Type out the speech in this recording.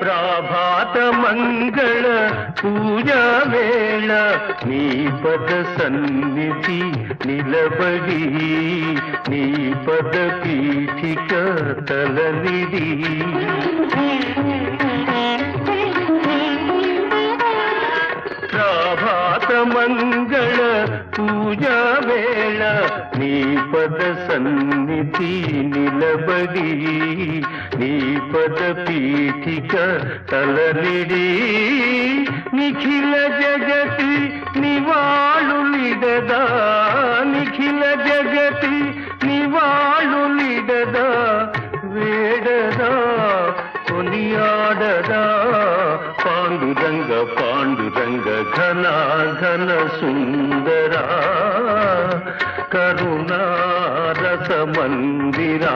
ప్రాభాత మంగళ పూజా వేళ నీ పద సన్నిధి నిలబడి నీ పద పీఠిక తలనిది ప్రాభాత మంగళ పూజా వేళ నీ పద సన్నిధి నిలబడి నీ పద పీఠిక తలనిడి నిఖిల జగతి నివాళులిడదా నిఖిల జగతి నివాళులిడదా వేడదా కొనియాడదా పాండురంగ పాండురంగ ఘన ఘన సుందరా కరుణా రస మందిరా